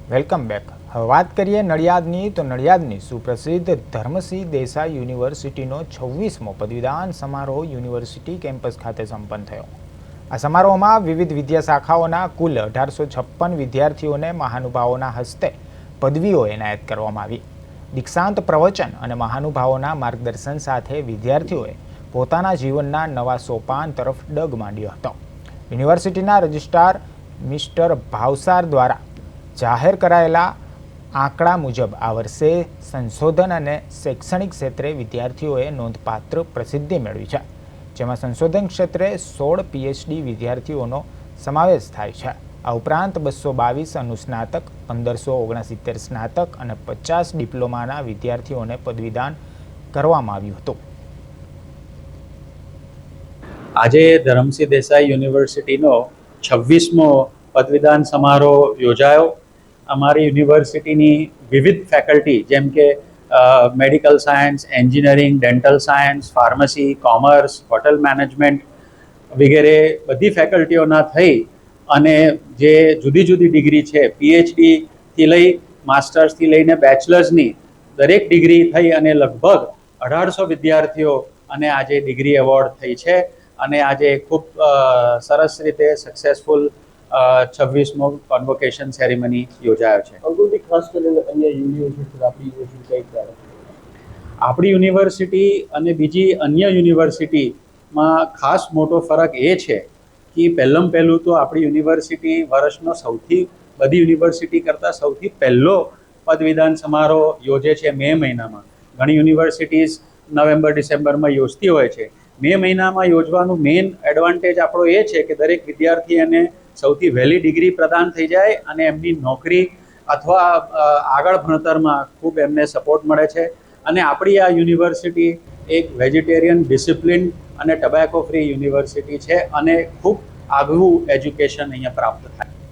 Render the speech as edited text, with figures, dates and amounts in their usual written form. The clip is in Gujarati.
Welcome back. હવે વાત કરીએ નડિયાદની તો નડિયાદની સુપ્રસિદ્ધ ધર્મસિંહ દેસાઈ યુનિવર્સિટીનો 26મો પદવીદાન સમારોહ યુનિવર્સિટી કેમ્પસ ખાતે સંપન્ન થયો. આ સમારોહમાં વિવિધ વિદ્યાશાખાઓના કુલ 1856 વિદ્યાર્થીઓને મહાનુભાવોના હસ્તે પદવીઓ એનાયત કરવામાં આવી. દીક્ષાંત પ્રવચન અને મહાનુભાવોના માર્ગદર્શન સાથે વિદ્યાર્થીઓએ પોતાના જીવનના નવા સોપાન તરફ ડગ માંડ્યો હતો. યુનિવર્સિટીના રજિસ્ટ્રાર મિસ્ટર ભાવસાર દ્વારા જાહેર કરાયેલા આંકડા મુજબ આ વર્ષે સંશોધન અને શૈક્ષણિક ક્ષેત્રે વિદ્યાર્થીઓએ નોંધપાત્ર પ્રસિદ્ધિ મેળવી છે, જેમાં સંશોધન ક્ષેત્રે 16 PhD વિદ્યાર્થીઓનો સમાવેશ થાય છે. આ ઉપરાંત 222 અનુસ્નાતક, 1569 સ્નાતક અને 50 ડિપ્લોમાના વિદ્યાર્થીઓને પદવીદાન કરવામાં આવ્યું હતું. આજે ધરમસિંહ દેસાઈ યુનિવર્સિટીનો 26મો પદવીદાન સમારોહ યોજાયો. અમારી યુનિવર્સિટીની વિવિધ ફેકલ્ટી જેમ કે medical science, engineering, dental science, pharmacy, commerce, hotel management વગેરે બધી ફેકલ્ટીઓના થઈ અને જે જુદી જુદી ડિગ્રી છે, PhDથી લઈ માસ્ટર્સથી લઈને બેચલર્સની દરેક ડિગ્રી થઈ અને લગભગ 1800 વિદ્યાર્થીઓ અને આજે ડિગ્રી એવોર્ડ થઈ છે અને આજે ખૂબ સરસ રીતે સક્સેસફુલ 26મો કોન્વોકેશન સેરેમની યોજાયો છે. ખાસ કરીને આપણી યુનિવર્સિટી અને બીજી અન્ય યુનિવર્સિટીમાં ખાસ મોટો ફરક એ છે કે પહેલું તો આપણી યુનિવર્સિટી વર્ષનો બધી યુનિવર્સિટી કરતાં સૌથી પહેલો પદવીદાન સમારોહ યોજે છે મે મહિનામાં. ઘણી યુનિવર્સિટીઝ નવેમ્બર-ડિસેમ્બરમાં યોજતી હોય છે. મે મહિનામાં યોજવાનું મેઇન એડવાન્ટેજ આપણો એ છે કે દરેક વિદ્યાર્થીને સૌથી વહેલી ડિગ્રી પ્રદાન થઈ જાય અને એમની નોકરી અથવા આગળ ભણતરમાં ખૂબ એમને સપોર્ટ મળે છે. અને આપણી આ યુનિવર્સિટી એક વેજીટેરિયન, ડિસિપ્લિન અને ટબેકો ફ્રી યુનિવર્સિટી છે અને ખૂબ આગવું એજ્યુકેશન અહીંયા પ્રાપ્ત થાય.